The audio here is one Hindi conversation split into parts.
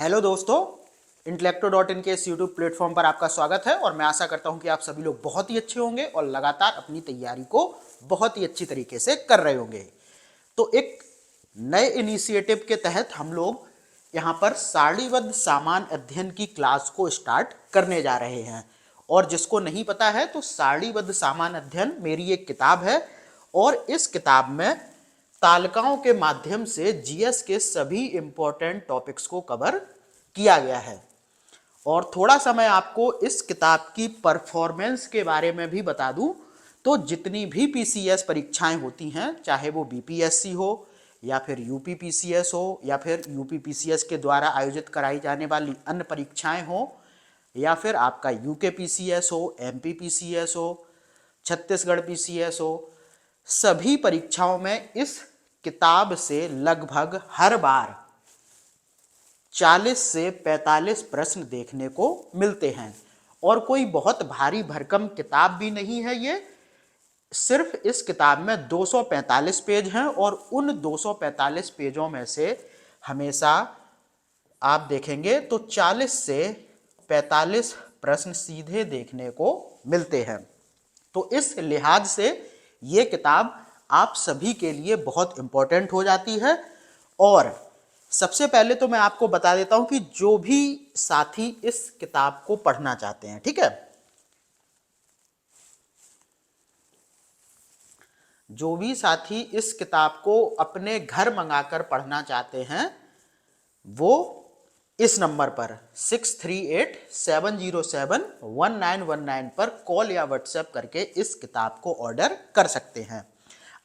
हेलो दोस्तों, इंटेलेक्टो.इन के इस यूट्यूब प्लेटफॉर्म पर आपका स्वागत है और मैं आशा करता हूं कि आप सभी लोग बहुत ही अच्छे होंगे और लगातार अपनी तैयारी को बहुत ही अच्छी तरीके से कर रहे होंगे। तो एक नए इनिशिएटिव के तहत हम लोग यहाँ पर सारणीबद्ध सामान्य अध्ययन की क्लास को स्टार्ट करने जा रहे हैं। और जिसको नहीं पता है तो सारणीबद्ध सामान्य अध्ययन मेरी एक किताब है और इस किताब में तालिकाओं के माध्यम से जीएस के सभी इंपॉर्टेंट टॉपिक्स को कवर किया गया है। और थोड़ा सा मैं आपको इस किताब की परफॉर्मेंस के बारे में भी बता दूं तो जितनी भी पीसीएस परीक्षाएं होती हैं, चाहे वो बीपीएससी हो या फिर यूपीपीसीएस हो या फिर यूपीपीसीएस के द्वारा आयोजित कराई जाने वाली अन्य परीक्षाएं हो या फिर आपका यूकेपीसीएस हो, एमपीपीसीएस हो, छत्तीसगढ़ पीसीएस हो, सभी परीक्षाओं में इस किताब से लगभग हर बार 40 से 45 प्रश्न देखने को मिलते हैं। और कोई बहुत भारी भरकम किताब भी नहीं है ये, सिर्फ इस किताब में 245 पेज हैं और उन 245 पेजों में से हमेशा आप देखेंगे तो 40 से 45 प्रश्न सीधे देखने को मिलते हैं। तो इस लिहाज से ये किताब आप सभी के लिए बहुत इंपॉर्टेंट हो जाती है। और सबसे पहले तो मैं आपको बता देता हूं कि जो भी साथी इस किताब को पढ़ना चाहते हैं, ठीक है, जो भी साथी इस किताब को अपने घर मंगाकर पढ़ना चाहते हैं वो इस नंबर पर 6387071919 पर कॉल या व्हाट्सएप करके इस किताब को ऑर्डर कर सकते हैं।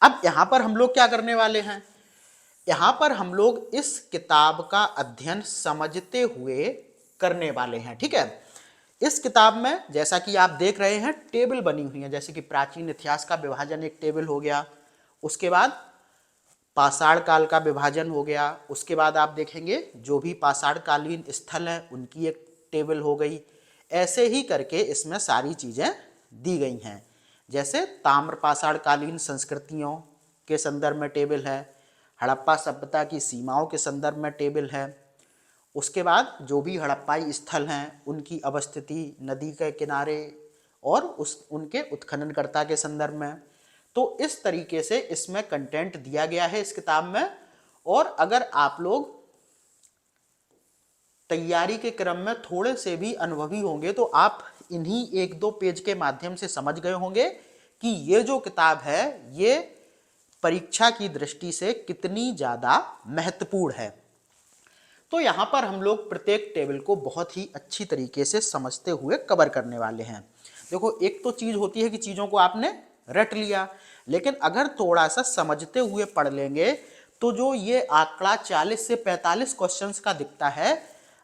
अब यहां पर हम लोग क्या करने वाले हैं, यहां पर हम लोग इस किताब का अध्ययन समझते हुए करने वाले हैं, ठीक है। इस किताब में जैसा कि आप देख रहे हैं टेबल बनी हुई है, जैसे कि प्राचीन इतिहास का विभाजन एक टेबल हो गया, उसके बाद पाषाण काल का विभाजन हो गया, उसके बाद आप देखेंगे जो भी पाषाण कालीन स्थल हैं उनकी एक टेबल हो गई। ऐसे ही करके इसमें सारी चीज़ें दी गई हैं। जैसे ताम्र पाषाण कालीन संस्कृतियों के संदर्भ में टेबल है, हड़प्पा सभ्यता की सीमाओं के संदर्भ में टेबल है, उसके बाद जो भी हड़प्पाई स्थल हैं उनकी अवस्थिति नदी के किनारे और उनके उत्खननकर्ता के संदर्भ में। तो इस तरीके से इसमें कंटेंट दिया गया है इस किताब में। और अगर आप लोग तैयारी के क्रम में थोड़े से भी अनुभवी होंगे तो आप इन्हीं एक दो पेज के माध्यम से समझ गए होंगे कि ये जो किताब है ये परीक्षा की दृष्टि से कितनी ज़्यादा महत्वपूर्ण है। तो यहाँ पर हम लोग प्रत्येक टेबल को बहुत ही अच्छी तरीके से समझते हुए कवर करने वाले हैं। देखो, एक तो चीज़ होती है कि चीज़ों को आपने रट लिया, लेकिन अगर थोड़ा सा समझते हुए पढ़ लेंगे तो जो ये आंकड़ा 40 से 45 क्वेश्चंस का दिखता है,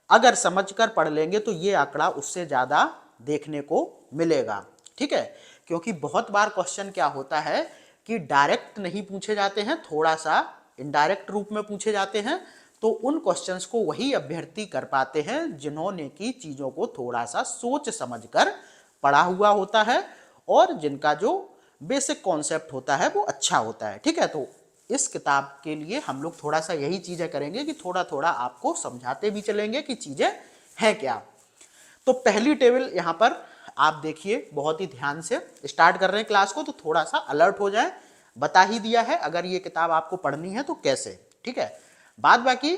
अगर समझकर पढ़ लेंगे तो ये आंकड़ा उससे ज़्यादा देखने को मिलेगा, ठीक है। क्योंकि बहुत बार क्वेश्चन क्या होता है कि डायरेक्ट नहीं पूछे जाते हैं, थोड़ा सा इनडायरेक्ट रूप में पूछे जाते हैं। तो उन क्वेश्चंस को वही अभ्यर्थी कर पाते हैं जिन्होंने की चीज़ों को थोड़ा सा सोच समझकर पढ़ा हुआ होता है और जिनका जो बेसिक कॉन्सेप्ट होता है वो अच्छा होता है, ठीक है। तो इस किताब के लिए हम लोग थोड़ा सा यही चीज़ें करेंगे कि थोड़ा थोड़ा आपको समझाते भी चलेंगे कि चीज़ें हैं क्या। तो पहली टेबल यहाँ पर आप देखिए, बहुत ही ध्यान से स्टार्ट कर रहे हैं क्लास को तो थोड़ा सा अलर्ट हो जाए। बता ही दिया है अगर ये किताब आपको पढ़नी है तो कैसे, ठीक है। बाद बाकी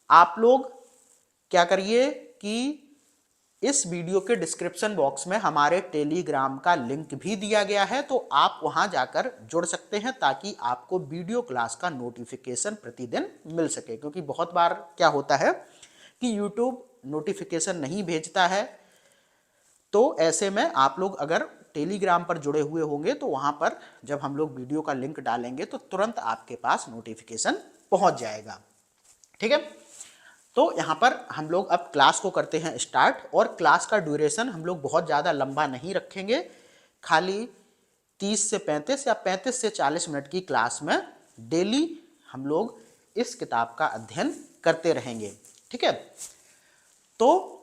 आप लोग क्या करिए कि इस वीडियो के डिस्क्रिप्शन बॉक्स में हमारे टेलीग्राम का लिंक भी दिया गया है, तो आप वहां जाकर जुड़ सकते हैं ताकि आपको वीडियो क्लास का नोटिफिकेशन प्रतिदिन मिल सके। क्योंकि बहुत बार क्या होता है कि यूट्यूब नोटिफिकेशन नहीं भेजता है, तो ऐसे में आप लोग अगर टेलीग्राम पर जुड़े हुए होंगे तो वहां पर जब हम लोग वीडियो का लिंक डालेंगे तो तुरंत आपके पास नोटिफिकेशन पहुंच जाएगा, ठीक है। तो यहाँ पर हम लोग अब क्लास को करते हैं स्टार्ट। और क्लास का ड्यूरेशन हम लोग बहुत ज़्यादा लंबा नहीं रखेंगे, खाली 30 से 35 या 35 से 40 मिनट की क्लास में डेली हम लोग इस किताब का अध्ययन करते रहेंगे, ठीक है। तो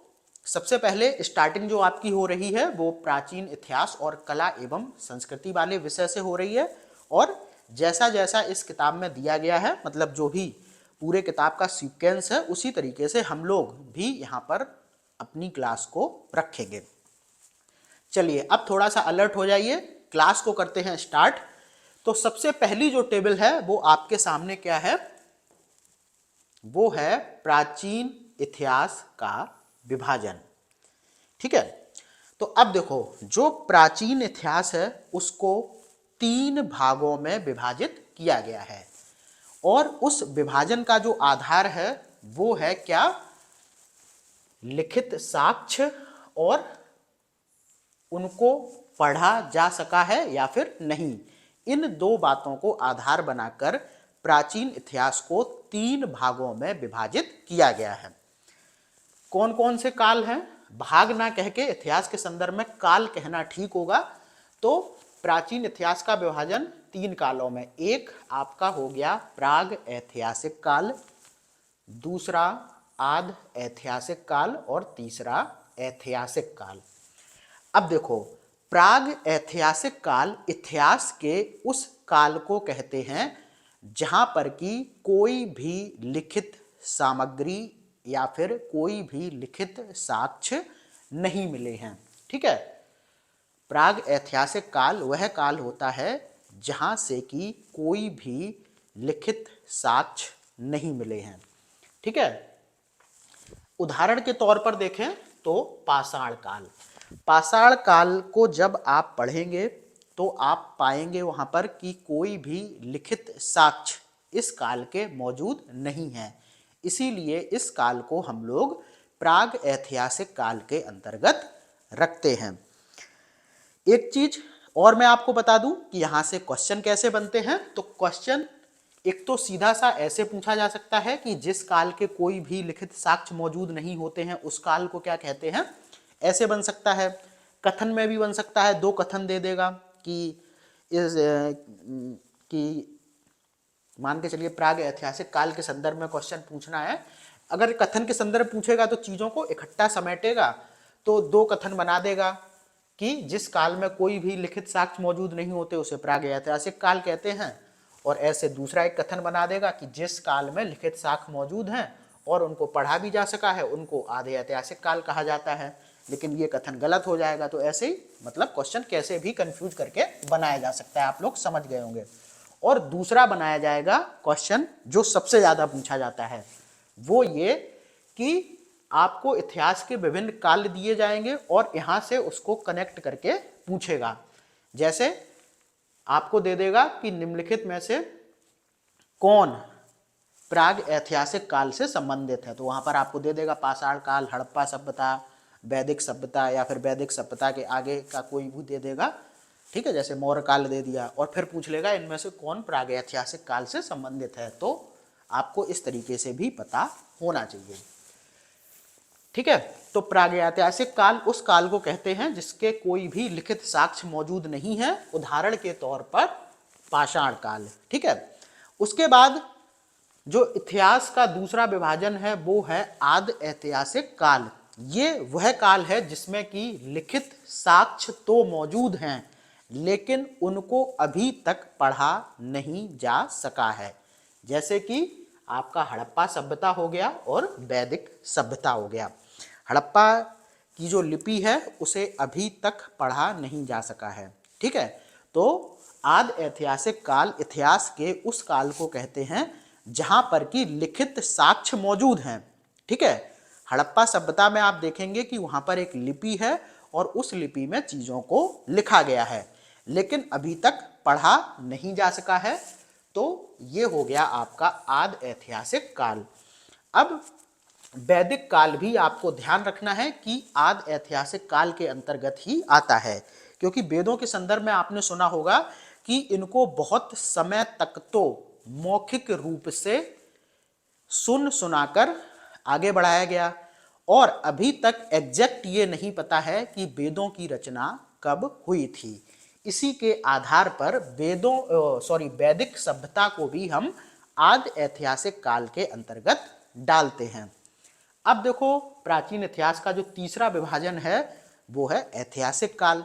सबसे पहले स्टार्टिंग जो आपकी हो रही है वो प्राचीन इतिहास और कला एवं संस्कृति वाले विषय से हो रही है। और जैसा जैसा इस किताब में दिया गया है, मतलब जो भी पूरे किताब का सीक्वेंस है, उसी तरीके से हम लोग भी यहाँ पर अपनी क्लास को रखेंगे। चलिए अब थोड़ा सा अलर्ट हो जाइए, क्लास को करते हैं स्टार्ट। तो सबसे पहली जो टेबल है वो आपके सामने क्या है, वो है प्राचीन इतिहास का विभाजन। ठीक है, तो अब देखो जो प्राचीन इतिहास है उसको 3 भागों में विभाजित किया गया है, और उस विभाजन का जो आधार है वो है क्या, लिखित साक्ष्य और उनको पढ़ा जा सका है या फिर नहीं। इन 2 बातों को आधार बनाकर प्राचीन इतिहास को 3 भागों में विभाजित किया गया है। कौन कौन से काल हैं, भाग ना कह के इतिहास के संदर्भ में काल कहना ठीक होगा। तो प्राचीन इतिहास का विभाजन 3 कालों में, एक आपका हो गया प्राग ऐतिहासिक काल, दूसरा आद ऐतिहासिक काल और तीसरा ऐतिहासिक काल। अब देखो प्राग ऐतिहासिक काल इतिहास के उस काल को कहते हैं जहां पर कि कोई भी लिखित सामग्री या फिर कोई भी लिखित साक्ष्य नहीं मिले हैं। ठीक है, प्राग ऐतिहासिक काल वह काल होता है जहां से कि कोई भी लिखित साक्ष्य नहीं मिले हैं। ठीक है, उदाहरण के तौर पर देखें तो पाषाण काल। पाषाण काल को जब आप पढ़ेंगे तो आप पाएंगे वहां पर कि कोई भी लिखित साक्ष्य इस काल के मौजूद नहीं है, इसीलिए इस काल को हम लोग प्राग ऐतिहासिक काल के अंतर्गत रखते हैं। एक चीज और मैं आपको बता दूं कि यहां से क्वेश्चन कैसे बनते हैं। तो क्वेश्चन एक तो सीधा सा ऐसे पूछा जा सकता है कि जिस काल के कोई भी लिखित साक्ष्य मौजूद नहीं होते हैं उस काल को क्या कहते हैं, ऐसे बन सकता है। कथन में भी बन सकता है, 2 कथन दे देगा कि मान के चलिए प्राग ऐतिहासिक काल के संदर्भ में क्वेश्चन पूछना है। अगर कथन के संदर्भ पूछेगा तो चीजों को इकट्ठा समेटेगा, तो 2 कथन बना देगा कि जिस काल में कोई भी लिखित साक्ष्य मौजूद नहीं होते उसे प्राग ऐतिहासिक काल कहते हैं, और ऐसे दूसरा एक कथन बना देगा कि जिस काल में लिखित साक्ष्य मौजूद हैं और उनको पढ़ा भी जा सका है उनको आधे ऐतिहासिक काल कहा जाता है। लेकिन ये कथन गलत हो जाएगा। तो ऐसे ही मतलब क्वेश्चन कैसे भी कंफ्यूज करके बनाया जा सकता है, आप लोग समझ गए होंगे। और दूसरा बनाया जाएगा क्वेश्चन जो सबसे ज्यादा पूछा जाता है, वो ये कि आपको इतिहास के विभिन्न काल दिए जाएंगे और यहां से उसको कनेक्ट करके पूछेगा। जैसे आपको दे देगा कि निम्नलिखित में से कौन प्राग ऐतिहासिक काल से संबंधित है, तो वहां पर आपको दे देगा पाषाण काल, हड़प्पा सभ्यता, वैदिक सभ्यता, या फिर वैदिक सभ्यता के आगे का कोई भी दे देगा। ठीक है, जैसे मौर्य काल दे दिया, और फिर पूछ लेगा इनमें से कौन प्राग ऐतिहासिक काल से संबंधित है। तो आपको इस तरीके से भी पता होना चाहिए। ठीक है, तो प्रागैतिहासिक काल उस काल को कहते हैं जिसके कोई भी लिखित साक्ष्य मौजूद नहीं है, उदाहरण के तौर पर पाषाण काल। ठीक है, उसके बाद जो इतिहास का दूसरा विभाजन है वो है आद ऐतिहासिक काल। ये वह काल है जिसमें कि लिखित साक्ष्य तो मौजूद हैं लेकिन उनको अभी तक पढ़ा नहीं जा सका है, जैसे कि आपका हड़प्पा सभ्यता हो गया और वैदिक सभ्यता हो गया। हड़प्पा की जो लिपि है उसे अभी तक पढ़ा नहीं जा सका है। ठीक है, तो आद ऐतिहासिक काल इतिहास के उस काल को कहते हैं जहां पर कि लिखित साक्ष्य मौजूद हैं। ठीक है, हड़प्पा सभ्यता में आप देखेंगे कि वहां पर एक लिपि है और उस लिपि में चीजों को लिखा गया है लेकिन अभी तक पढ़ा नहीं जा सका है। तो ये हो गया आपका आद ऐतिहासिक काल। अब वैदिक काल भी आपको ध्यान रखना है कि आद ऐतिहासिक काल के अंतर्गत ही आता है, क्योंकि वेदों के संदर्भ में आपने सुना होगा कि इनको बहुत समय तक तो मौखिक रूप से सुन सुनाकर आगे बढ़ाया गया और अभी तक एग्जैक्ट ये नहीं पता है कि वेदों की रचना कब हुई थी। इसी के आधार पर वैदिक सभ्यता को भी हम आद ऐतिहासिक काल के अंतर्गत डालते हैं। अब देखो प्राचीन इतिहास का जो तीसरा विभाजन है वो है ऐतिहासिक काल।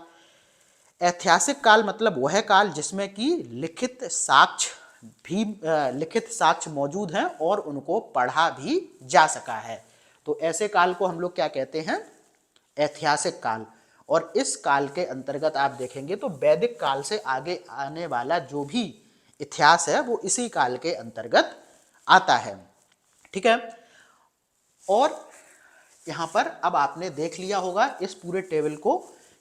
ऐतिहासिक काल मतलब वह काल जिसमें कि लिखित साक्ष्य भी लिखित साक्ष्य मौजूद हैं और उनको पढ़ा भी जा सका है। तो ऐसे काल को हम लोग क्या कहते हैं? ऐतिहासिक काल। और इस काल के अंतर्गत आप देखेंगे तो वैदिक काल से आगे आने वाला जो भी इतिहास है वो इसी काल के अंतर्गत आता है। ठीक है। और यहाँ पर अब आपने देख लिया होगा इस पूरे टेबल को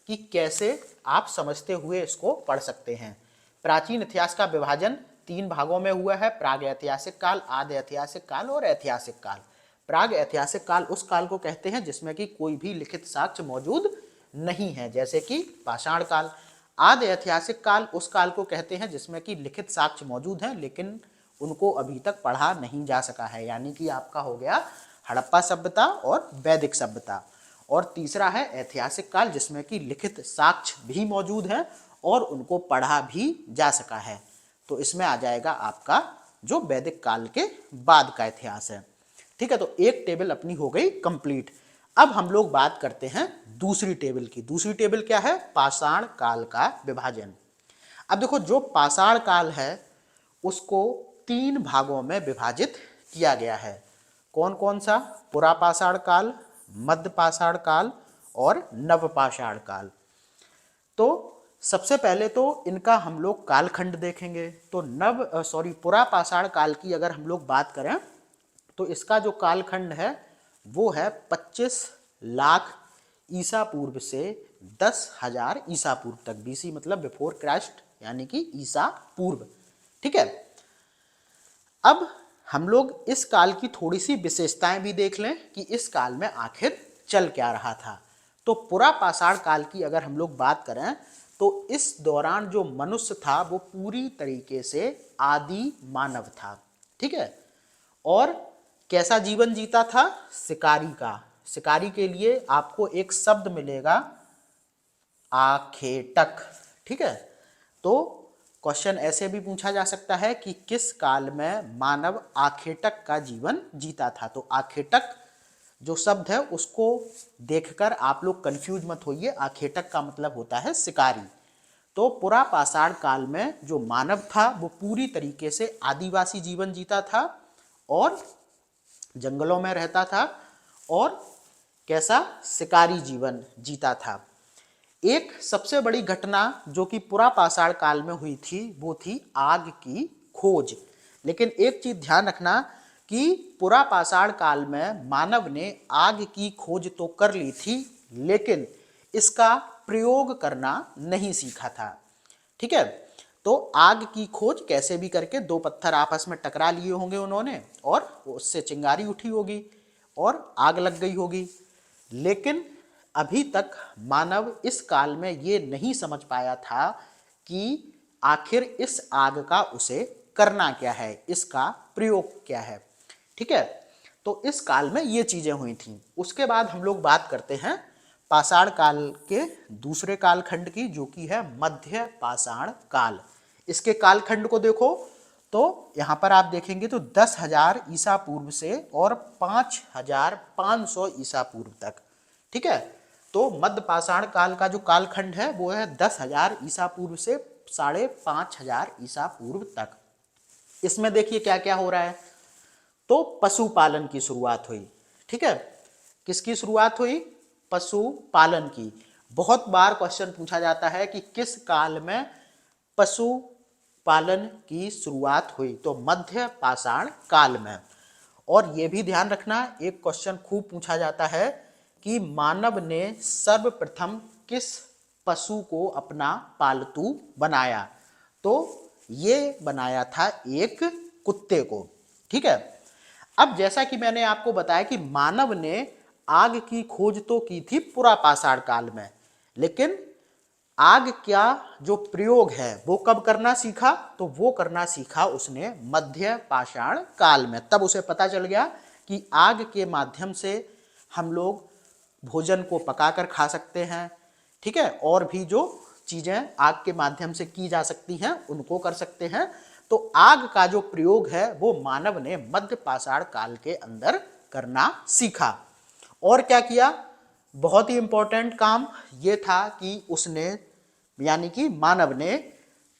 कि कैसे आप समझते हुए इसको पढ़ सकते हैं। प्राचीन इतिहास का विभाजन 3 भागों में हुआ है: प्राग ऐतिहासिक काल, आदि ऐतिहासिक काल और ऐतिहासिक काल। प्राग ऐतिहासिक काल उस काल को कहते हैं जिसमें कि कोई भी लिखित साक्ष्य मौजूद नहीं है, जैसे कि पाषाण काल। आदि ऐतिहासिक काल उस काल को कहते हैं जिसमें कि लिखित साक्ष्य मौजूद हैं लेकिन उनको अभी तक पढ़ा नहीं जा सका है, यानी कि आपका हो गया हड़प्पा सभ्यता और वैदिक सभ्यता। और तीसरा है ऐतिहासिक काल जिसमें कि लिखित साक्ष्य भी मौजूद हैं और उनको पढ़ा भी जा सका है। तो इसमें आ जाएगा आपका जो वैदिक काल के बाद का इतिहास है। ठीक है, तो एक टेबल अपनी हो गई कंप्लीट। अब हम लोग बात करते हैं दूसरी टेबल की। दूसरी टेबल क्या है? पाषाण काल का विभाजन। अब देखो, जो पाषाण काल है उसको 3 भागों में विभाजित किया गया है। कौन कौन सा? पुरापाषाण काल, मध्यपाषाण काल और नवपाषाण काल। तो सबसे पहले तो इनका हम लोग कालखंड देखेंगे। तो पुरापाषाण काल की अगर हम लोग बात करें तो इसका जो कालखंड है वो है 25 लाख ईसा पूर्व से 10,000 ईसा पूर्व तक। बीसी मतलब बिफोर क्राइस्ट, यानी कि ईसा पूर्व। ठीक है। अब हम लोग इस काल की थोड़ी सी विशेषताएं भी देख लें कि इस काल में आखिर चल क्या रहा था। तो पुरापाषाण काल की अगर हम लोग बात करें तो इस दौरान जो मनुष्य था वो पूरी तरीके से आदि मानव था। ठीक है। और कैसा जीवन जीता था? शिकारी का। शिकारी के लिए आपको एक शब्द मिलेगा, आखेटक। ठीक है। तो क्वेश्चन ऐसे भी पूछा जा सकता है कि किस काल में मानव आखेटक का जीवन जीता था। तो आखेटक जो शब्द है उसको देखकर आप लोग कंफ्यूज मत होइए। आखेटक का मतलब होता है शिकारी। तो पुरापाषाण काल में जो मानव था वो पूरी तरीके से आदिवासी जीवन जीता था और जंगलों में रहता था और कैसा? शिकारी जीवन जीता था। एक सबसे बड़ी घटना जो कि पुरापाषाण काल में हुई थी वो थी आग की खोज। लेकिन एक चीज ध्यान रखना कि पुरापाषाण काल में मानव ने आग की खोज तो कर ली थी लेकिन इसका प्रयोग करना नहीं सीखा था। ठीक है। तो आग की खोज कैसे भी करके 2 पत्थर आपस में टकरा लिए होंगे उन्होंने और उससे चिंगारी उठी होगी और आग लग गई होगी। लेकिन अभी तक मानव इस काल में ये नहीं समझ पाया था कि आखिर इस आग का उसे करना क्या है, इसका प्रयोग क्या है। ठीक है। तो इस काल में ये चीजें हुई थी। उसके बाद हम लोग बात करते हैं पाषाण काल के दूसरे कालखंड की जो कि है मध्य पाषाण काल। इसके कालखंड को देखो तो यहाँ पर आप देखेंगे तो 10,000 ईसा पूर्व से और 5,500 ईसा पूर्व तक। ठीक है। तो मध्य पाषाण काल का जो कालखंड है वो है 10,000 ईसा पूर्व से 5,500 ईसा पूर्व तक। इसमें देखिए क्या क्या हो रहा है। तो पशुपालन की शुरुआत हुई। ठीक है। किसकी शुरुआत हुई? पशुपालन की। बहुत बार क्वेश्चन पूछा जाता है कि किस काल में पशुपालन की शुरुआत हुई? तो मध्य पाषाण काल में। और यह भी ध्यान रखना, एक क्वेश्चन खूब पूछा जाता है कि मानव ने सर्वप्रथम किस पशु को अपना पालतू बनाया? तो ये बनाया था एक कुत्ते को। ठीक है। अब जैसा कि मैंने आपको बताया कि मानव ने आग की खोज तो की थी पुरापाषाण काल में, लेकिन आग का जो प्रयोग है वो कब करना सीखा? तो वो करना सीखा उसने मध्य पाषाण काल में। तब उसे पता चल गया कि आग के माध्यम से हम लोग भोजन को पकाकर खा सकते हैं। ठीक है। और भी जो चीजें आग के माध्यम से की जा सकती हैं उनको कर सकते हैं। तो आग का जो प्रयोग है वो मानव ने मध्य पाषाण काल के अंदर करना सीखा। और क्या किया? बहुत ही इंपॉर्टेंट काम ये था कि उसने, यानी कि मानव ने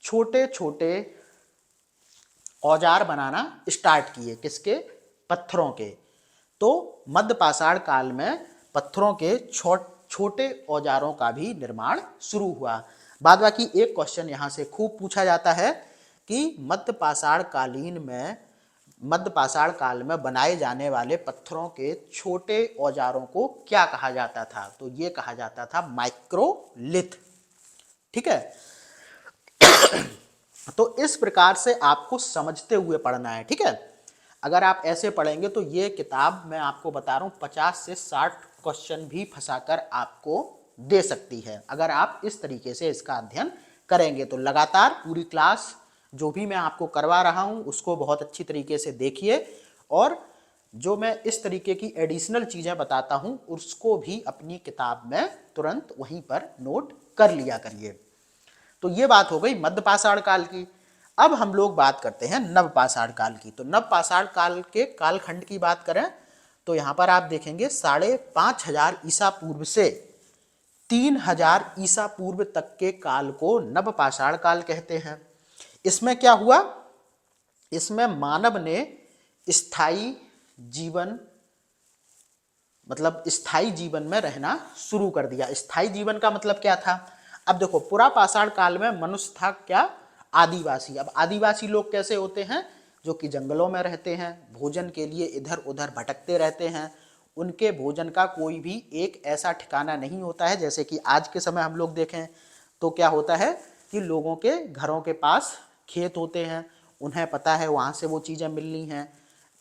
छोटे छोटे औजार बनाना स्टार्ट किए, किसके? पत्थरों के। तो मध्य पाषाण काल में पत्थरों के छोटे औजारों का भी निर्माण शुरू हुआ। बाद बाकी एक क्वेश्चन यहाँ से खूब पूछा जाता है कि मध्य पाषाण काल में बनाए जाने वाले पत्थरों के छोटे औजारों को क्या कहा जाता था? तो ये कहा जाता था माइक्रोलिथ। ठीक है, तो इस प्रकार से आपको समझते हुए पढ़ना है। ठीक है, अगर आप ऐसे पढ़ेंगे तो ये किताब, मैं आपको बता रहा हूँ, 50 से 60 क्वेश्चन भी फंसाकर आपको दे सकती है अगर आप इस तरीके से इसका अध्ययन करेंगे। तो लगातार पूरी क्लास जो भी मैं आपको करवा रहा हूँ उसको बहुत अच्छी तरीके से देखिए, और जो मैं इस तरीके की एडिशनल चीज़ें बताता हूँ उसको भी अपनी किताब में तुरंत वहीं पर नोट कर लिया करिए। तो ये बात हो गई मध्य पाषाण काल की। अब हम लोग बात करते हैं नव पाषाण काल की। तो नव पाषाण काल के कालखंड की बात करें तो यहाँ पर आप देखेंगे 5500 ईसा पूर्व से 3000 ईसा पूर्व तक के काल को नव पाषाण काल कहते हैं। इसमें क्या हुआ? इसमें मानव ने स्थायी जीवन, मतलब स्थायी जीवन में रहना शुरू कर दिया। स्थायी जीवन का मतलब क्या था? अब देखो, पुरा पाषाण काल में मनुष्य था क्या? आदिवासी। अब आदिवासी लोग कैसे होते हैं? जो कि जंगलों में रहते हैं, भोजन के लिए इधर उधर भटकते रहते हैं। उनके भोजन का कोई भी एक ऐसा ठिकाना नहीं होता है। जैसे कि आज के समय हम लोग देखें तो क्या होता है कि लोगों के घरों के पास खेत होते हैं, उन्हें पता है वहाँ से वो चीज़ें मिलनी हैं,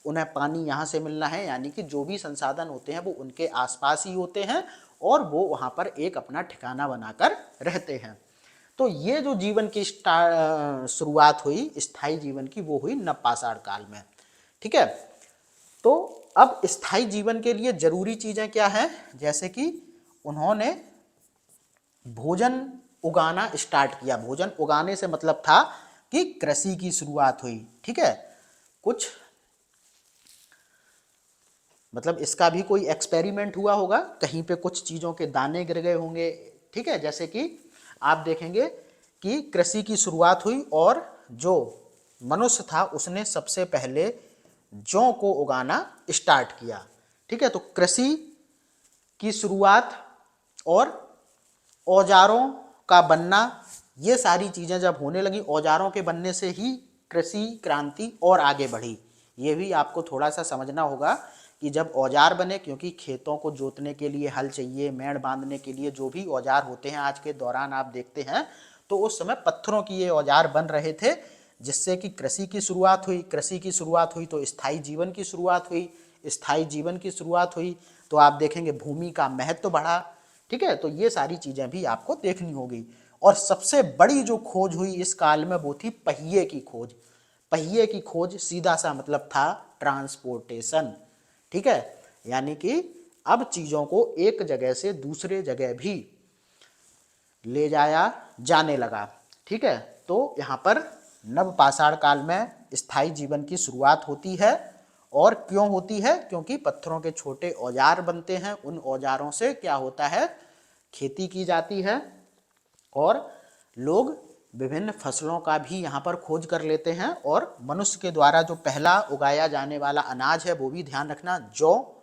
उन्हें पानी यहाँ से मिलना है, यानी कि जो भी संसाधन होते हैं वो उनके आसपास ही होते हैं और वो वहाँ पर एक अपना ठिकाना बनाकर रहते हैं। तो ये जो जीवन की शुरुआत हुई स्थायी जीवन की, वो हुई नवपाषाण काल में। ठीक है, तो अब स्थायी जीवन के लिए जरूरी चीजें क्या हैं? जैसे कि उन्होंने भोजन उगाना स्टार्ट किया। भोजन उगाने से मतलब था कि कृषि की शुरुआत हुई। ठीक है, कुछ मतलब इसका भी कोई एक्सपेरिमेंट हुआ होगा, कहीं पे कुछ चीज़ों के दाने गिर गए होंगे। ठीक है, जैसे कि आप देखेंगे कि कृषि की शुरुआत हुई और जो मनुष्य था उसने सबसे पहले जौ को उगाना स्टार्ट किया। ठीक है, तो कृषि की शुरुआत और औजारों का बनना, ये सारी चीज़ें जब होने लगी, औजारों के बनने से ही कृषि क्रांति और आगे बढ़ी। ये भी आपको थोड़ा सा समझना होगा कि जब औजार बने, क्योंकि खेतों को जोतने के लिए हल चाहिए, मेड़ बांधने के लिए जो भी औजार होते हैं आज के दौरान आप देखते हैं, तो उस समय पत्थरों की ये औजार बन रहे थे, जिससे कि कृषि की शुरुआत हुई। कृषि की शुरुआत हुई तो स्थायी जीवन की शुरुआत हुई। स्थायी जीवन की शुरुआत हुई तो आप देखेंगे भूमि का महत्व बढ़ा। ठीक है, तो ये सारी चीज़ें भी आपको देखनी होगी। और सबसे बड़ी जो खोज हुई इस काल में वो थी पहिए की खोज। पहिए की खोज सीधा सा मतलब था ट्रांसपोर्टेशन। ठीक है, यानी कि अब चीज़ों को एक जगह से दूसरे जगह भी ले जाया जाने लगा। ठीक है, तो यहाँ पर नवपाषाण काल में स्थायी जीवन की शुरुआत होती है। और क्यों होती है? क्योंकि पत्थरों के छोटे औजार बनते हैं, उन औजारों से क्या होता है, खेती की जाती है और लोग विभिन्न फसलों का भी यहाँ पर खोज कर लेते हैं। और मनुष्य के द्वारा जो पहला उगाया जाने वाला अनाज है वो भी ध्यान रखना, जौ।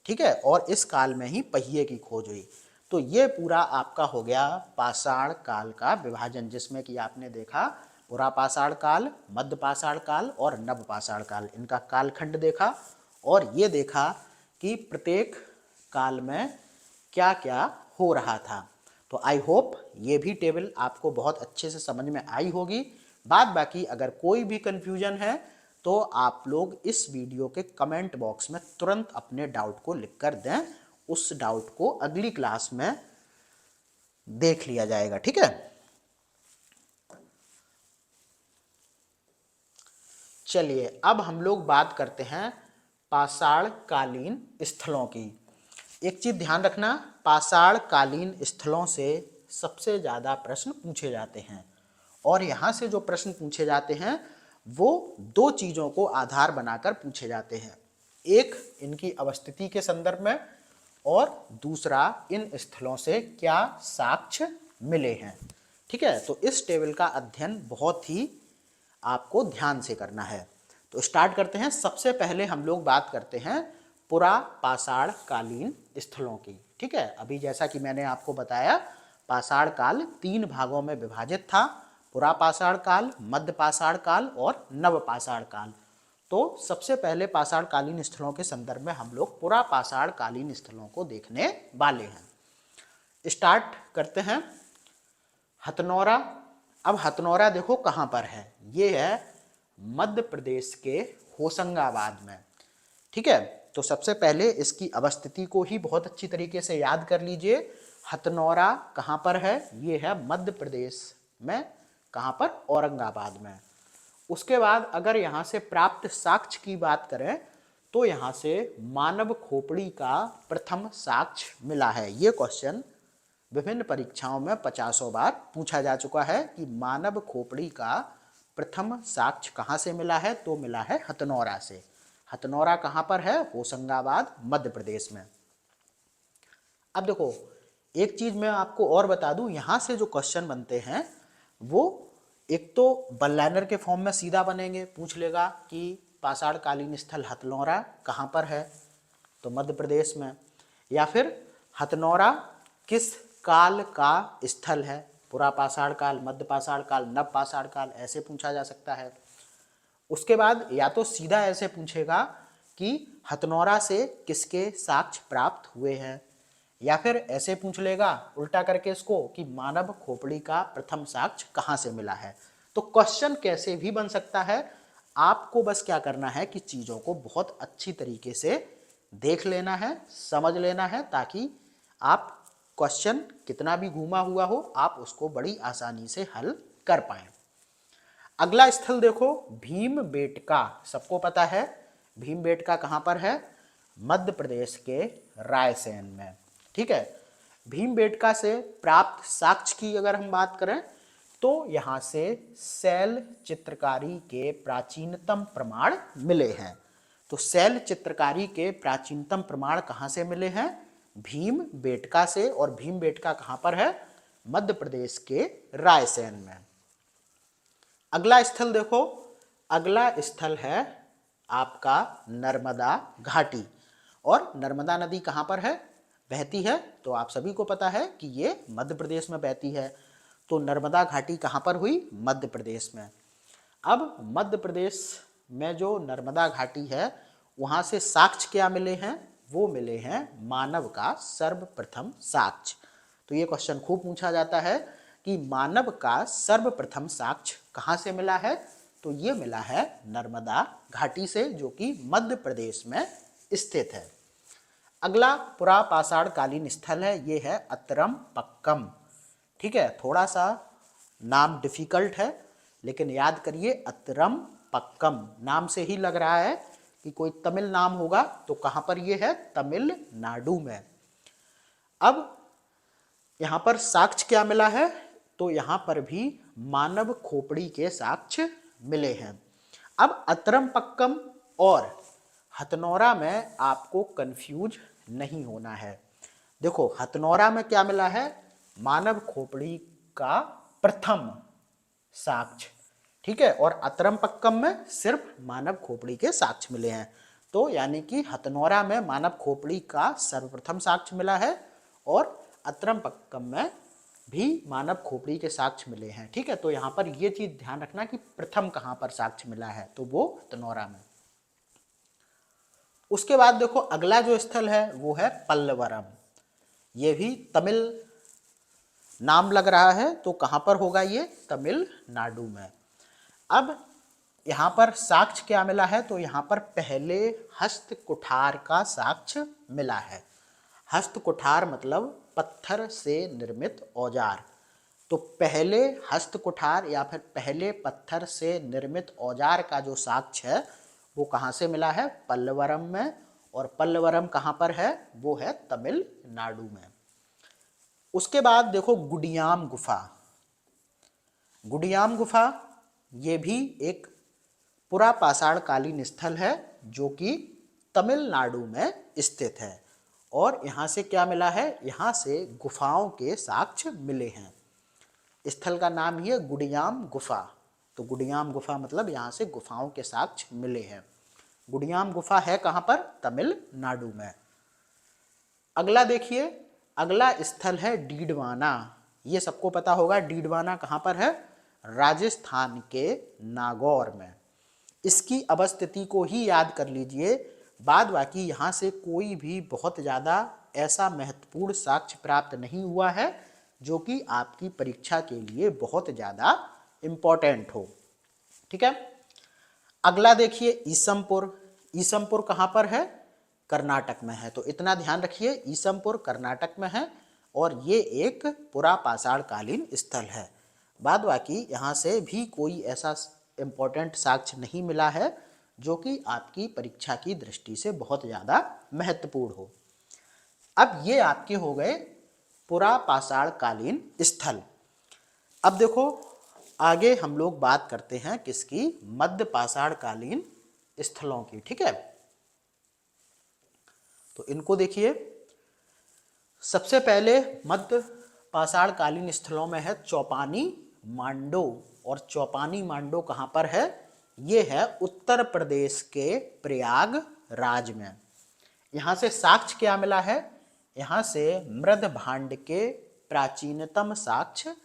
ठीक है, और इस काल में ही पहिए की खोज हुई। तो ये पूरा आपका हो गया पाषाण काल का विभाजन, जिसमें कि आपने देखा पुरा पाषाण काल, मध्य पाषाण काल और नव पाषाण काल, इनका कालखंड देखा और ये देखा कि प्रत्येक काल में क्या क्या हो रहा था। तो आई होप ये भी टेबल आपको बहुत अच्छे से समझ में आई होगी। बाद बाकी अगर कोई भी कंफ्यूजन है तो आप लोग इस वीडियो के कमेंट बॉक्स में तुरंत अपने डाउट को लिख कर दें, उस डाउट को अगली क्लास में देख लिया जाएगा। ठीक है, चलिए अब हम लोग बात करते हैं पाषाण कालीन स्थलों की। एक चीज ध्यान रखना, पाषाण कालीन स्थलों से सबसे ज़्यादा प्रश्न पूछे जाते हैं और यहाँ से जो प्रश्न पूछे जाते हैं वो दो चीज़ों को आधार बनाकर पूछे जाते हैं। एक इनकी अवस्थिति के संदर्भ में और दूसरा इन स्थलों से क्या साक्ष्य मिले हैं। ठीक है, तो इस टेबल का अध्ययन बहुत ही आपको ध्यान से करना है। तो स्टार्ट करते हैं। सबसे पहले हम लोग बात करते हैं पुरा पाषाण कालीन स्थलों की। ठीक है, अभी जैसा कि मैंने आपको बताया पाषाण काल 3 भागों में विभाजित था, पुरा पाषाण काल, मध्य पाषाण काल और नव पाषाण काल। तो सबसे पहले पाषाण कालीन स्थलों के संदर्भ में हम लोग पुरा पाषाण कालीन स्थलों को देखने वाले हैं। स्टार्ट करते हैं। हथनौरा। अब हथनौरा देखो कहाँ पर है, ये है मध्य प्रदेश के होशंगाबाद में। ठीक है, तो सबसे पहले इसकी अवस्थिति को ही बहुत अच्छी तरीके से याद कर लीजिए। हथनौरा कहाँ पर है, ये है मध्य प्रदेश में। कहाँ पर? औरंगाबाद में। उसके बाद अगर यहाँ से प्राप्त साक्ष्य की बात करें तो यहाँ से मानव खोपड़ी का प्रथम साक्ष्य मिला है। ये क्वेश्चन विभिन्न परीक्षाओं में 50 बार पूछा जा चुका है कि मानव खोपड़ी का प्रथम साक्ष्य कहाँ से मिला है, तो मिला है हथनौरा से। हथनौरा कहाँ पर है? होशंगाबाद, मध्य प्रदेश में। अब देखो एक चीज मैं आपको और बता दूं, यहाँ से जो क्वेश्चन बनते हैं वो एक तो वन लाइनर के फॉर्म में सीधा बनेंगे, पूछ लेगा कि पाषाण कालीन स्थल हथनौरा कहाँ पर है, तो मध्य प्रदेश में। या फिर हथनौरा किस काल का स्थल है, पुरा पाषाण काल, मध्य पाषाण काल, नव पाषाण काल, ऐसे पूछा जा सकता है। उसके बाद या तो सीधा ऐसे पूछेगा कि हथनौरा से किसके साक्ष्य प्राप्त हुए हैं, या फिर ऐसे पूछ लेगा उल्टा करके इसको कि मानव खोपड़ी का प्रथम साक्ष्य कहाँ से मिला है। तो क्वेश्चन कैसे भी बन सकता है, आपको बस क्या करना है कि चीज़ों को बहुत अच्छी तरीके से देख लेना है, समझ लेना है, ताकि आप क्वेश्चन कितना भी घूमा हुआ हो आप उसको बड़ी आसानी से हल कर पाएं। अगला स्थल देखो भीमबेटका। सबको पता है भीमबेटका कहाँ पर है? मध्य प्रदेश के रायसेन में। ठीक है, भीमबेटका से प्राप्त साक्ष्य की अगर हम बात करें तो यहाँ से शैल चित्रकारी के प्राचीनतम प्रमाण मिले हैं। तो शैल चित्रकारी के प्राचीनतम प्रमाण कहाँ से मिले हैं? भीमबेटका से। और भीमबेटका कहाँ पर है? मध्य प्रदेश के रायसेन में। अगला स्थल देखो, अगला स्थल है आपका नर्मदा घाटी। और नर्मदा नदी कहाँ पर है बहती है, तो आप सभी को पता है कि ये मध्य प्रदेश में बहती है। तो नर्मदा घाटी कहाँ पर हुई? मध्य प्रदेश में। अब मध्य प्रदेश में जो नर्मदा घाटी है वहाँ से साक्ष्य क्या मिले हैं? वो मिले हैं मानव का सर्वप्रथम साक्ष्य। तो ये क्वेश्चन खूब पूछा जाता है कि मानव का सर्वप्रथम साक्ष्य कहाँ से मिला है, तो ये मिला है नर्मदा घाटी से, जो कि मध्य प्रदेश में स्थित है। अगला पुरा पाषाण कालीन स्थल है, ये है अतरमपक्कम। ठीक है, थोड़ा सा नाम डिफिकल्ट है लेकिन याद करिए अतरमपक्कम नाम से ही लग रहा है कि कोई तमिल नाम होगा। तो कहाँ पर ये है? तमिलनाडु में। अब यहाँ पर साक्ष्य क्या मिला है, तो यहाँ पर भी मानव खोपड़ी के साक्ष्य मिले हैं। अब अतरमपक्कम और हथनौरा में आपको कंफ्यूज नहीं होना है। देखो हथनौरा में क्या मिला है? मानव खोपड़ी का प्रथम साक्ष्य। ठीक है, और अतरमपक्कम में सिर्फ मानव खोपड़ी के साक्ष्य मिले हैं। तो यानी कि हथनौरा में मानव खोपड़ी का सर्वप्रथम साक्ष्य मिला है और अतरमपक्कम में भी मानव खोपड़ी के साक्ष्य मिले हैं। ठीक है, तो यहाँ पर ये चीज ध्यान रखना कि प्रथम कहाँ पर साक्ष्य मिला है, तो वो हथनौरा में। उसके बाद देखो अगला जो स्थल है वो है पल्लवरम। ये भी तमिल नाम लग रहा है, तो कहाँ पर होगा ये? तमिलनाडु में। अब यहाँ पर साक्ष्य क्या मिला है, तो यहाँ पर पहले हस्त कुठार का साक्ष्य मिला है। हस्त कुठार मतलब पत्थर से निर्मित औजार। तो पहले हस्त कुठार या फिर पहले पत्थर से निर्मित औजार का जो साक्ष्य है वो कहाँ से मिला है? पल्लवरम में। और पल्लवरम कहाँ पर है? वो है तमिलनाडु में। उसके बाद देखो गुडियाम गुफा। गुडियाम गुफा ये भी एक पुरा पाषाण कालीन स्थल है जो कि तमिलनाडु में स्थित है। और यहाँ से क्या मिला है? यहाँ से गुफाओं के साक्ष्य मिले हैं। स्थल का नाम ही है गुडियाम गुफा। तो गुडियाम गुफा मतलब यहाँ से गुफाओं के साक्ष्य मिले हैं। गुडियाम गुफा है कहाँ पर? तमिलनाडु में। अगला देखिए, अगला स्थल है डीडवाना। ये सबको पता होगा डीडवाना कहाँ पर है? राजस्थान के नागौर में। इसकी अवस्थिति को ही याद कर लीजिए, बाद बाकी यहाँ से कोई भी बहुत ज़्यादा ऐसा महत्वपूर्ण साक्ष्य प्राप्त नहीं हुआ है जो कि आपकी परीक्षा के लिए बहुत ज़्यादा इम्पोर्टेंट हो। ठीक है। अगला देखिए ईसमपुर। ईसमपुर कहाँ पर है? कर्नाटक में है। तो इतना ध्यान रखिए, ईसमपुर कर्नाटक में है और ये एक पुरापाषाण कालीन स्थल है। बाद बाकी यहाँ से भी कोई ऐसा इम्पोर्टेंट साक्ष्य नहीं मिला है जो कि आपकी परीक्षा की दृष्टि से बहुत ज़्यादा महत्वपूर्ण हो। अब ये आपके हो गए पुरापाषाण कालीन स्थल। अब देखो आगे हम लोग बात करते हैं किसकी? मध्यपाषाण कालीन स्थलों की। ठीक है, तो इनको देखिए। सबसे पहले मध्यपाषाण कालीन स्थलों में है चौपानी मांडो। और चौपानी मांडो कहाँ पर है? ये है उत्तर प्रदेश के प्रयागराज में। यहाँ से साक्ष्य क्या मिला है? यहाँ से मृद भांड के प्राचीनतम साक्ष्य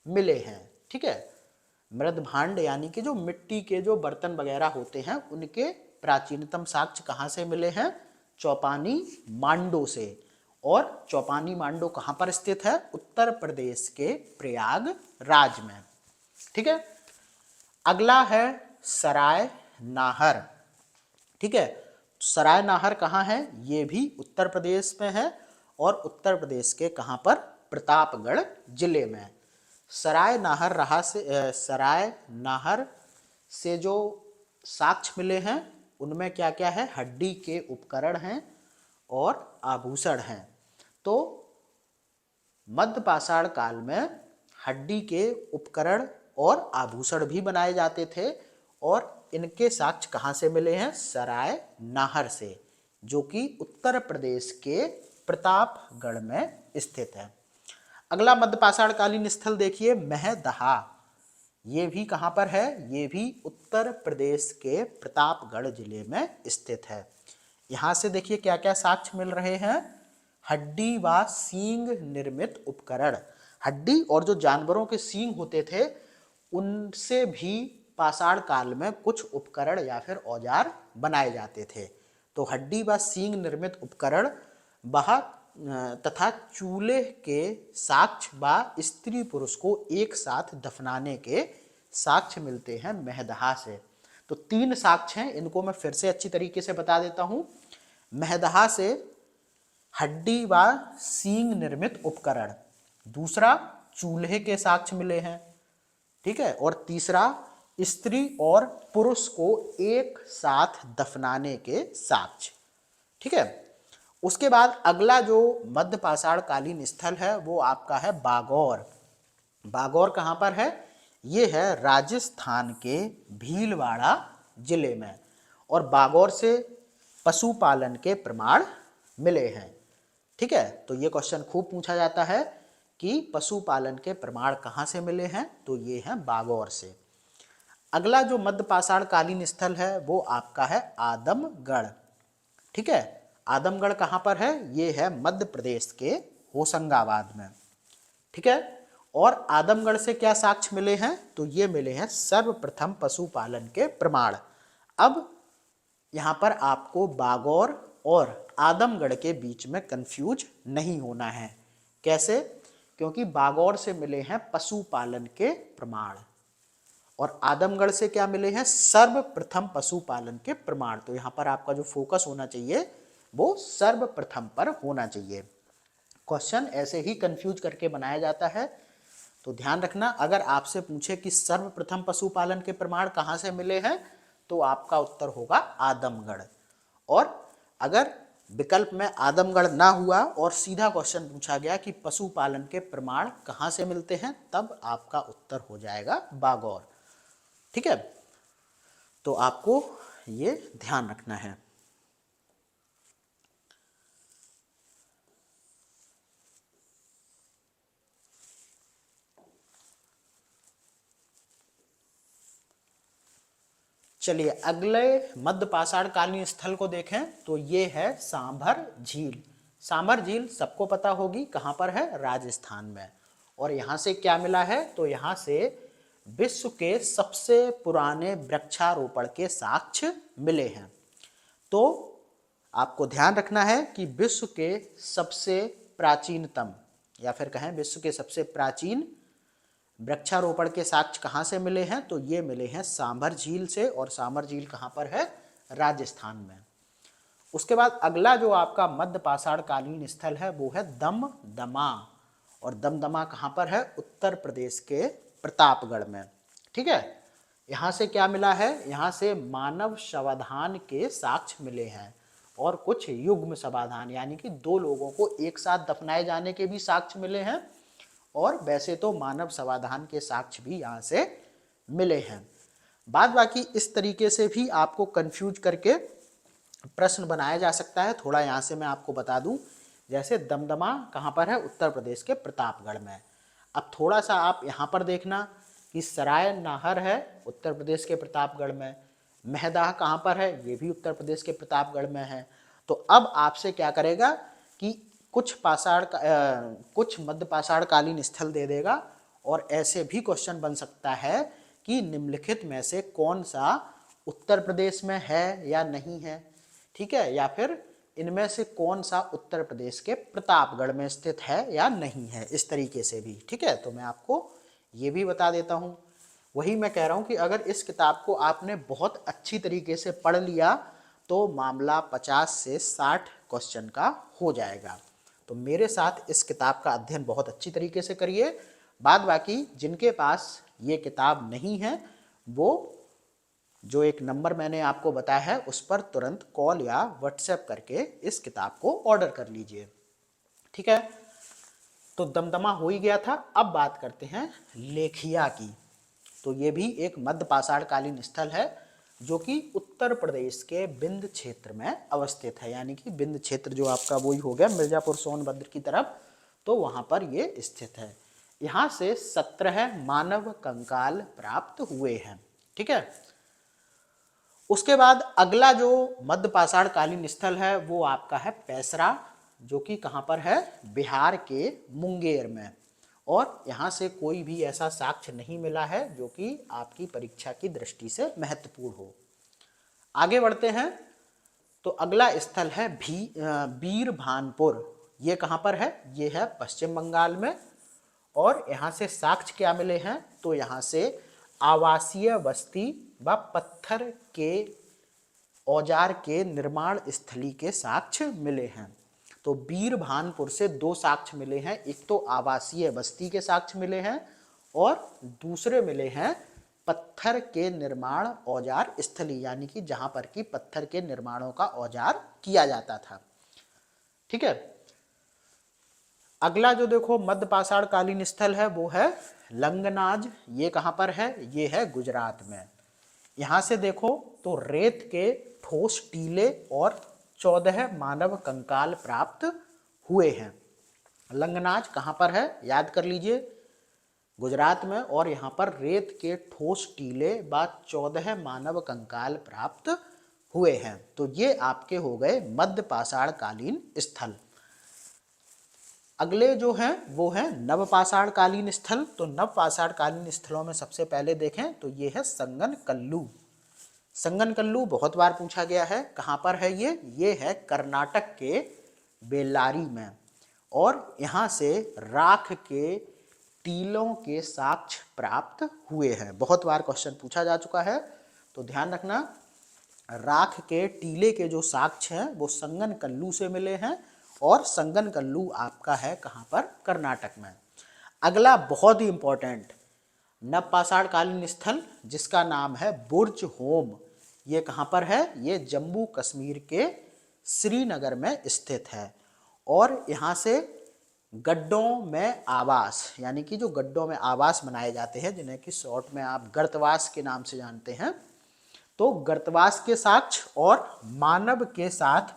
मिले हैं। ठीक है, मृद भांड यानी कि जो मिट्टी के जो बर्तन वगैरह होते हैं उनके प्राचीनतम साक्ष्य कहाँ से मिले हैं? चौपानी मांडो से। और चौपानी मांडो कहाँ पर स्थित है? उत्तर प्रदेश के प्रयागराज में। ठीक है। अगला है सराय नाहर। ठीक है, सराय नाहर कहाँ है? ये भी उत्तर प्रदेश में है और उत्तर प्रदेश के कहाँ पर? प्रतापगढ़ जिले में। सराय नाहर से जो साक्ष्य मिले हैं उनमें क्या क्या है? हड्डी के उपकरण हैं और आभूषण हैं। तो मध्यपाषाण काल में हड्डी के उपकरण और आभूषण भी बनाए जाते थे और इनके साक्ष्य कहाँ से मिले हैं? सराय नाहर से, जो कि उत्तर प्रदेश के प्रतापगढ़ में स्थित है। अगला मध्यपाषाण कालीन स्थल देखिए महदहा। ये भी कहाँ पर है? ये भी उत्तर प्रदेश के प्रतापगढ़ जिले में स्थित है। यहाँ से देखिए क्या क्या साक्ष्य मिल रहे हैं? हड्डी व सींग निर्मित उपकरण। हड्डी और जो जानवरों के सींग होते थे उनसे भी पाषाण काल में कुछ उपकरण या फिर औजार बनाए जाते थे। तो हड्डी व सींग निर्मित उपकरण वह तथा चूल्हे के साक्ष्य व स्त्री पुरुष को एक साथ दफनाने के साक्ष्य मिलते हैं महदहा से। तो 3 साक्ष्य हैं, इनको मैं फिर से अच्छी तरीके से बता देता हूँ। महदहा से हड्डी व सींग निर्मित उपकरण, दूसरा चूल्हे के साक्ष्य मिले हैं। ठीक है, और तीसरा स्त्री और पुरुष को एक साथ दफनाने के साक्ष्य। ठीक है, उसके बाद अगला जो मध्यपाषाण कालीन स्थल है वो आपका है बागौर। बागौर कहाँ पर है? ये है राजस्थान के भीलवाड़ा जिले में। और बागौर से पशुपालन के प्रमाण मिले हैं। ठीक है, तो ये क्वेश्चन खूब पूछा जाता है कि पशुपालन के प्रमाण कहाँ से मिले हैं? तो ये है बागौर से। अगला जो मध्यपाषाण कालीन स्थल है वो आपका है आदमगढ़। ठीक है, आदमगढ़ कहाँ पर है? ये है मध्य प्रदेश के होशंगाबाद में। ठीक है, और आदमगढ़ से क्या साक्ष्य मिले हैं? तो ये मिले हैं सर्वप्रथम पशुपालन के प्रमाण। अब यहाँ पर आपको बागौर और आदमगढ़ के बीच में कंफ्यूज नहीं होना है। कैसे? क्योंकि बागौर से मिले हैं पशुपालन के प्रमाण और आदमगढ़ से क्या मिले हैं? सर्वप्रथम पशुपालन के प्रमाण। तो यहाँ पर आपका जो फोकस होना चाहिए वो सर्वप्रथम पर होना चाहिए। क्वेश्चन ऐसे ही कंफ्यूज करके बनाया जाता है, तो ध्यान रखना। अगर आपसे पूछे कि सर्वप्रथम पशुपालन के प्रमाण कहाँ से मिले हैं तो आपका उत्तर होगा आदमगढ़। और अगर विकल्प में आदमगढ़ ना हुआ और सीधा क्वेश्चन पूछा गया कि पशुपालन के प्रमाण कहाँ से मिलते हैं, तब आपका उत्तर हो जाएगा बागौर। ठीक है, तो आपको ये ध्यान रखना है। चलिए अगले मध्य पाषाण कालीन स्थल को देखें तो ये है सांभर झील। सांभर झील सबको पता होगी कहाँ पर है, राजस्थान में। और यहाँ से क्या मिला है, तो यहाँ से विश्व के सबसे पुराने वृक्षारोपण के साक्ष्य मिले हैं। तो आपको ध्यान रखना है कि विश्व के सबसे प्राचीनतम या फिर कहें विश्व के सबसे प्राचीन वृक्षारोपण के साक्ष्य कहाँ से मिले हैं, तो ये मिले हैं सांभर झील से। और सांभर झील कहाँ पर है, राजस्थान में। उसके बाद अगला जो आपका मध्य पाषाण कालीन स्थल है वो है दमदमा। और दमदमा कहाँ पर है, उत्तर प्रदेश के प्रतापगढ़ में। ठीक है, यहाँ से क्या मिला है, यहाँ से मानव शवाधान के साक्ष्य मिले हैं और कुछ युग्म शवाधान यानी कि दो लोगों को एक साथ दफनाए जाने के भी साक्ष्य मिले हैं। और वैसे तो मानव शवाधान के साक्ष्य भी यहाँ से मिले हैं। बाद बाकी इस तरीके से भी आपको कंफ्यूज करके प्रश्न बनाया जा सकता है। थोड़ा यहाँ से मैं आपको बता दूं, जैसे दमदमा कहाँ पर है, उत्तर प्रदेश के प्रतापगढ़ में। अब थोड़ा सा आप यहाँ पर देखना कि सराय नाहर है उत्तर प्रदेश के प्रतापगढ़ में। महदाह कहाँ पर है, ये भी उत्तर प्रदेश के प्रतापगढ़ में है। तो अब आपसे क्या करेगा कि कुछ मध्य पाषाण कालीन स्थल दे देगा और ऐसे भी क्वेश्चन बन सकता है कि निम्नलिखित में से कौन सा उत्तर प्रदेश में है या नहीं है। ठीक है, या फिर इनमें से कौन सा उत्तर प्रदेश के प्रतापगढ़ में स्थित है या नहीं है, इस तरीके से भी। ठीक है, तो मैं आपको ये भी बता देता हूँ। वही मैं कह रहा हूँ कि अगर इस किताब को आपने बहुत अच्छी तरीके से पढ़ लिया तो मामला 50 से 60 क्वेश्चन का हो जाएगा। तो मेरे साथ इस किताब का अध्ययन बहुत अच्छी तरीके से करिए। बाद बाकी जिनके पास ये किताब नहीं है वो जो एक नंबर मैंने आपको बताया है उस पर तुरंत कॉल या व्हाट्सएप करके इस किताब को ऑर्डर कर लीजिए। ठीक है, तो दमदमा हो ही गया था। अब बात करते हैं लेखिया की। तो ये भी एक मध्य पाषाण कालीन स्थल है जो कि उत्तर प्रदेश के बिंद क्षेत्र में अवस्थित है। यानी कि बिंद क्षेत्र जो आपका वही हो गया मिर्जापुर सोनभद्र की तरफ, तो वहां पर ये स्थित है। यहाँ से 17 मानव कंकाल प्राप्त हुए हैं। ठीक है, उसके बाद अगला जो मध्य पाषाण कालीन स्थल है वो आपका है पैसरा, जो कि कहाँ पर है, बिहार के मुंगेर में। और यहाँ से कोई भी ऐसा साक्ष्य नहीं मिला है जो कि आपकी परीक्षा की दृष्टि से महत्वपूर्ण हो। आगे बढ़ते हैं, तो अगला स्थल है वीरभानपुर। ये कहाँ पर है, ये है पश्चिम बंगाल में। और यहाँ से साक्ष्य क्या मिले हैं, तो यहाँ से आवासीय बस्ती व पत्थर के औजार के निर्माण स्थली के साक्ष्य मिले हैं। तो वीरभानपुर से दो साक्ष्य मिले हैं, एक तो आवासीय बस्ती के साक्ष्य मिले हैं और दूसरे मिले हैं पत्थर के निर्माण औजार स्थली, यानी कि जहां पर कि पत्थर के निर्माणों का औजार किया जाता था। ठीक है, अगला जो देखो मध्य पाषाण कालीन स्थल है वो है लंगनाज। ये कहां पर है, ये है गुजरात में। यहां से देखो तो रेत के ठोस टीले और 14 मानव कंकाल प्राप्त हुए हैं। लंगनाज कहां पर है, याद कर लीजिए, गुजरात में। और यहाँ पर रेत के ठोस टीले व 14 मानव कंकाल प्राप्त हुए हैं। तो ये आपके हो गए मध्य पाषाण कालीन स्थल। अगले जो हैं वो हैं नव पाषाण कालीन स्थल। तो नव पाषाण कालीन स्थलों में सबसे पहले देखें तो ये है संगनकल्लू। संगनकल्लू बहुत बार पूछा गया है, कहाँ पर है ये है कर्नाटक के बेल्लारी में। और यहाँ से राख के टीलों के साक्ष्य प्राप्त हुए हैं। बहुत बार क्वेश्चन पूछा जा चुका है, तो ध्यान रखना, राख के टीले के जो साक्ष्य हैं वो संगनकल्लू से मिले हैं। और संगनकल्लू आपका है कहाँ पर, कर्नाटक में। अगला बहुत ही इंपॉर्टेंट नव पाषाण कालीन स्थल जिसका नाम है बुर्ज होम। ये कहाँ पर है, ये जम्मू कश्मीर के श्रीनगर में स्थित है। और यहाँ से गड्ढों में आवास, यानी कि जो गड्ढों में आवास बनाए जाते हैं जिन्हें कि शॉर्ट में आप गर्तवास के नाम से जानते हैं, तो गर्तवास के साक्ष्य और मानव के साथ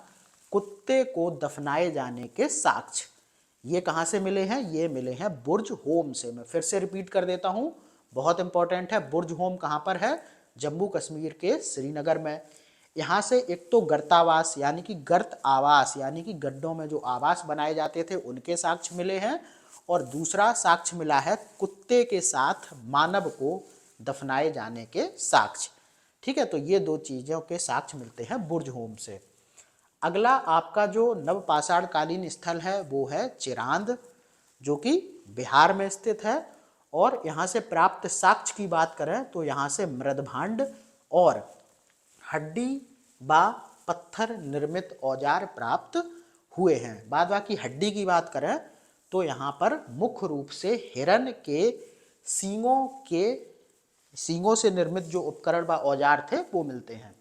कुत्ते को दफनाए जाने के साक्ष्य ये कहाँ से मिले हैं, ये मिले हैं बुर्ज होम से। मैं फिर से रिपीट कर देता हूँ, बहुत इंपॉर्टेंट है। बुर्ज होम कहाँ पर है, जम्मू कश्मीर के श्रीनगर में। यहाँ से एक तो गर्तावास यानी कि गर्त आवास यानी कि गड्ढों में जो आवास बनाए जाते थे उनके साक्ष्य मिले हैं, और दूसरा साक्ष्य मिला है कुत्ते के साथ मानव को दफनाए जाने के साक्ष्य। ठीक है, तो ये दो चीज़ों के साक्ष्य मिलते हैं बुर्ज होम से। अगला आपका जो नवपाषाण कालीन स्थल है वो है चिरांद, जो कि बिहार में स्थित है। और यहाँ से प्राप्त साक्ष्य की बात करें तो यहाँ से मृदभांड और हड्डी व पत्थर निर्मित औजार प्राप्त हुए हैं। बाद बाकी हड्डी की बात करें तो यहाँ पर मुख्य रूप से हिरण के सींगों से निर्मित जो उपकरण व औजार थे वो मिलते हैं।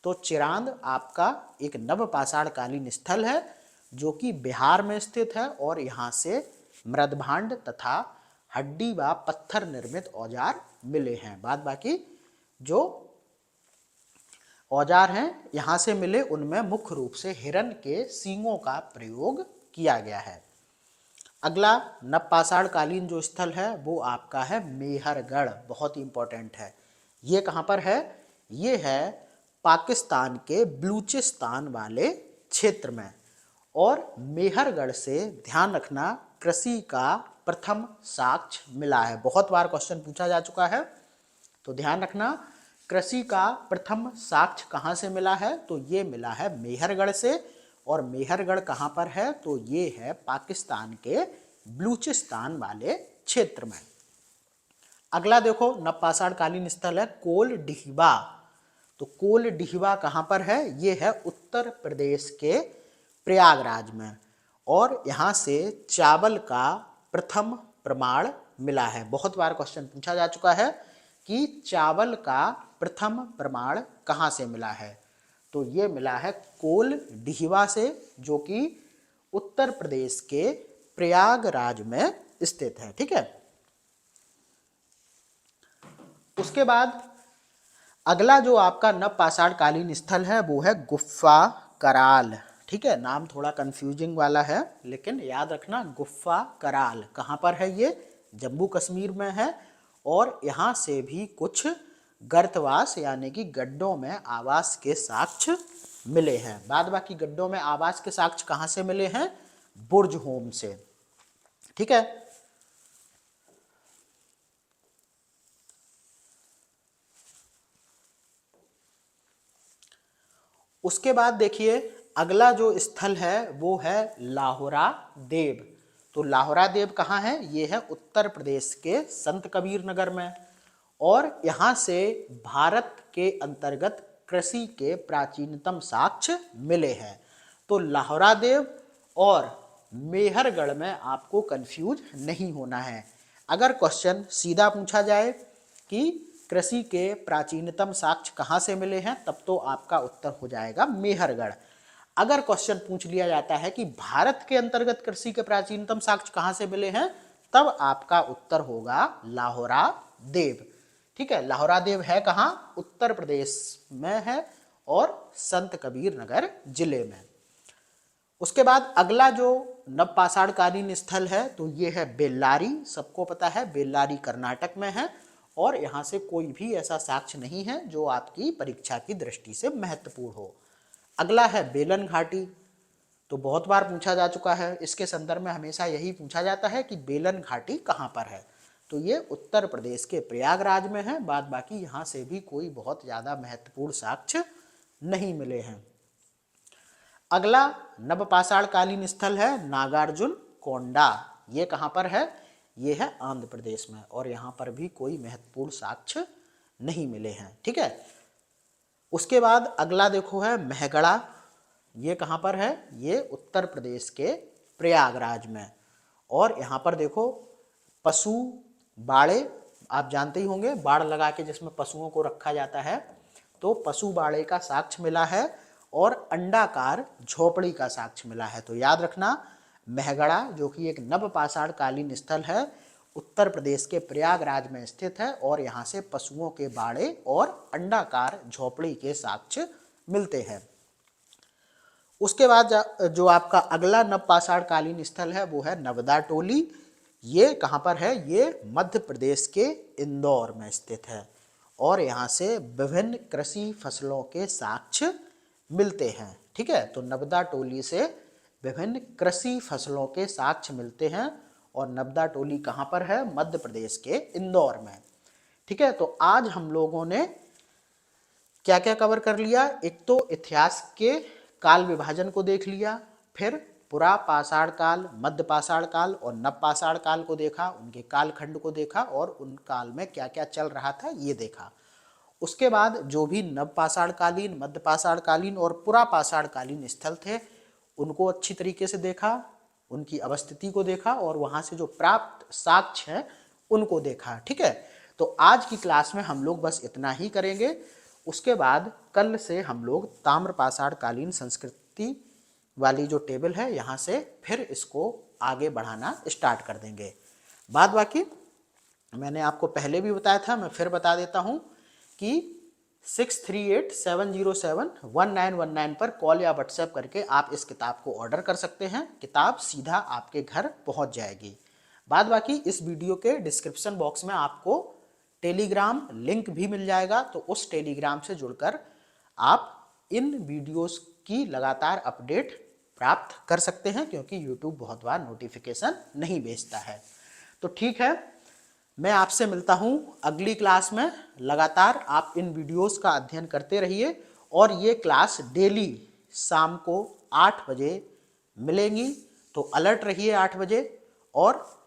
तो चिरांद आपका एक नवपाषाण कालीन स्थल है जो कि बिहार में स्थित है, और यहाँ से मृदभांड तथा हड्डी व पत्थर निर्मित औजार मिले हैं। बाद बाकी जो औजार हैं यहाँ से मिले उनमें मुख्य रूप से हिरण के सींगों का प्रयोग किया गया है। अगला नवपाषाण कालीन जो स्थल है वो आपका है मेहरगढ़, बहुत ही इंपॉर्टेंट है। ये कहाँ पर है? ये है पाकिस्तान के बलूचिस्तान वाले क्षेत्र में। और मेहरगढ़ से ध्यान रखना कृषि का प्रथम साक्ष्य मिला है, बहुत बार क्वेश्चन पूछा जा चुका है, तो ध्यान रखना कृषि का प्रथम साक्ष्य कहाँ से मिला है? तो ये मिला है मेहरगढ़ से। और मेहरगढ़ कहाँ पर है? तो ये है पाकिस्तान के बलूचिस्तान वाले क्षेत्र में। अगला देखो नवपाषाण कालीन स्थल है कोलडिहिबा। तो कोलडिहिबा कहाँ पर है? ये है उत्तर प्रदेश के प्रयागराज में। और यहाँ से चावल का प्रथम प्रमाण मिला है, बहुत बार क्वेश्चन पूछा जा चुका है कि चावल का प्रथम प्रमाण कहाँ से मिला है? तो ये मिला है कोलडिहिबा से, जो कि उत्तर प्रदेश के प्रयागराज में स्थित है। ठीक है, उसके बाद अगला जो आपका नवपाषाण कालीन स्थल है वो है गुफा कराल। ठीक है, नाम थोड़ा कंफ्यूजिंग वाला है लेकिन याद रखना गुफा कराल कहाँ पर है? ये जम्मू कश्मीर में है। और यहाँ से भी कुछ गर्तवास यानी कि गड्ढों में आवास के साक्ष्य मिले हैं। बाद बाकी गड्ढों में आवास के साक्ष्य कहाँ से मिले हैं? बुर्ज होम से। ठीक है, उसके बाद देखिए अगला जो स्थल है वो है लाहौरा देव। तो लाहौरा देव कहाँ है? ये है उत्तर प्रदेश के संत कबीर नगर में। और यहाँ से भारत के अंतर्गत कृषि के प्राचीनतम साक्ष्य मिले हैं। तो लाहौरा देव और मेहरगढ़ में आपको कंफ्यूज नहीं होना है। अगर क्वेश्चन सीधा पूछा जाए कि कृषि के प्राचीनतम साक्ष्य कहाँ से मिले हैं, तब तो आपका उत्तर हो जाएगा मेहरगढ़। अगर क्वेश्चन पूछ लिया जाता है कि भारत के अंतर्गत कृषि के प्राचीनतम साक्ष्य कहाँ से मिले हैं, तब आपका उत्तर होगा लाहौरा देव। ठीक है, लाहौरा देव है कहाँ? उत्तर प्रदेश में है और संत कबीर नगर जिले में। उसके बाद अगला जो नवपाषाण कालीन स्थल है तो ये है बेल्लारी। सबको पता है बेल्लारी कर्नाटक में है, और यहाँ से कोई भी ऐसा साक्ष्य नहीं है जो आपकी परीक्षा की दृष्टि से महत्वपूर्ण हो। अगला है बेलन घाटी। तो बहुत बार पूछा जा चुका है, इसके संदर्भ में हमेशा यही पूछा जाता है कि बेलन घाटी कहाँ पर है? तो ये उत्तर प्रदेश के प्रयागराज में है। बाद बाकी यहाँ से भी कोई बहुत ज़्यादा महत्वपूर्ण साक्ष्य नहीं मिले हैं। अगला नवपाषाण कालीन स्थल है नागार्जुन कोंडा। ये कहाँ पर है? ये है आंध्र प्रदेश में, और यहाँ पर भी कोई महत्वपूर्ण साक्ष्य नहीं मिले हैं। ठीक है, उसके बाद अगला देखो है मेहगढ़ा। ये कहाँ पर है? ये उत्तर प्रदेश के प्रयागराज में। और यहाँ पर देखो पशु बाड़े, आप जानते ही होंगे बाड़ लगा के जिसमें पशुओं को रखा जाता है, तो पशु बाड़े का साक्ष्य मिला है और अंडाकार झोपड़ी का साक्ष्य मिला है। तो याद रखना मेहगढ़ा जो कि एक नवपाषाण कालीन स्थल है, उत्तर प्रदेश के प्रयागराज में स्थित है, और यहाँ से पशुओं के बाड़े और अंडाकार झोपड़ी के साक्ष्य मिलते हैं। उसके बाद जो आपका अगला नवपाषाण कालीन स्थल है वो है नवदा टोली। ये कहाँ पर है? ये मध्य प्रदेश के इंदौर में स्थित है। और यहाँ से विभिन्न कृषि फसलों के साक्ष्य मिलते हैं। ठीक है, तो नबदा टोली से विभिन्न कृषि फसलों के साक्ष्य मिलते हैं और नबदा टोली कहाँ पर है? मध्य प्रदेश के इंदौर में। ठीक है, तो आज हम लोगों ने क्या क्या कवर कर लिया? एक तो इतिहास के काल विभाजन को देख लिया, फिर पुरा पाषाण काल, मध्य पाषाण काल और नव पाषाण काल को देखा, उनके कालखंड को देखा और उन काल में क्या क्या चल रहा था ये देखा। उसके बाद जो भी नव पाषाण कालीन, मध्य पाषाण कालीन और पुरा पाषाण कालीन स्थल थे उनको अच्छी तरीके से देखा, उनकी अवस्थिति को देखा और वहां से जो प्राप्त साक्ष्य हैं उनको देखा। ठीक है, तो आज की क्लास में हम लोग बस इतना ही करेंगे। उसके बाद कल से हम लोग ताम्र पाषाण कालीन संस्कृति वाली जो टेबल है यहाँ से फिर इसको आगे बढ़ाना स्टार्ट कर देंगे। बाद बाकी मैंने आपको पहले भी बताया था, मैं फिर बता देता हूँ कि 6387071919 पर कॉल या व्हाट्सएप करके आप इस किताब को ऑर्डर कर सकते हैं। किताब सीधा आपके घर पहुंच जाएगी। बाद बाकी इस वीडियो के डिस्क्रिप्शन बॉक्स में आपको टेलीग्राम लिंक भी मिल जाएगा, तो उस टेलीग्राम से जुड़कर आप इन वीडियोस की लगातार अपडेट प्राप्त कर सकते हैं, क्योंकि यूट्यूब बहुत बार नोटिफिकेशन नहीं भेजता है। तो ठीक है, मैं आपसे मिलता हूं अगली क्लास में। लगातार आप इन वीडियोस का अध्ययन करते रहिए और ये क्लास डेली शाम को 8 बजे मिलेंगी, तो अलर्ट रहिए 8 बजे और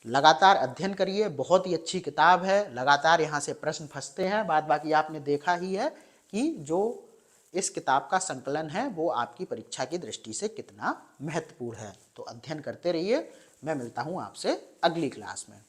लगातार अध्ययन करिए। बहुत ही अच्छी किताब है, लगातार यहाँ से प्रश्न फंसते हैं। बाद बाकी आपने देखा ही है कि जो इस किताब का संकलन है वो आपकी परीक्षा की दृष्टि से कितना महत्वपूर्ण है। तो अध्ययन करते रहिए। मैं मिलता हूँ आपसे अगली क्लास में।